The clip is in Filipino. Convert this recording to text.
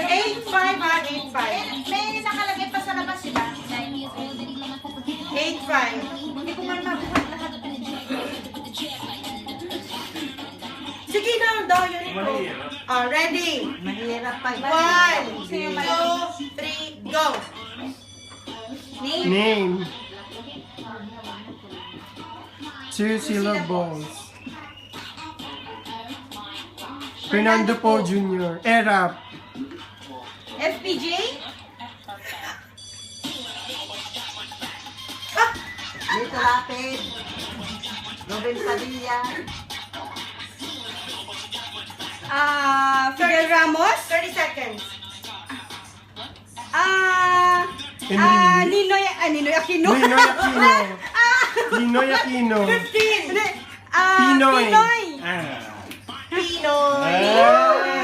8-5 ha, 8-5. May nakalagay pa sa labas, diba? 8-5. Hindi ko man mabuhat lahat. Sige na, Doyon ito. Ready? Mahirap pa. 1, 2, 3, go! Name. 2 syllables. Fernando Po Jr. Erap. FPJ? Dito lapit. Robin Padilla. Fidel Ramos? 30 seconds. Ninoy Aquino? Ninoy Aquino. Ninoy Aquino. 15. Pinoy. Pinoy. Pinoy.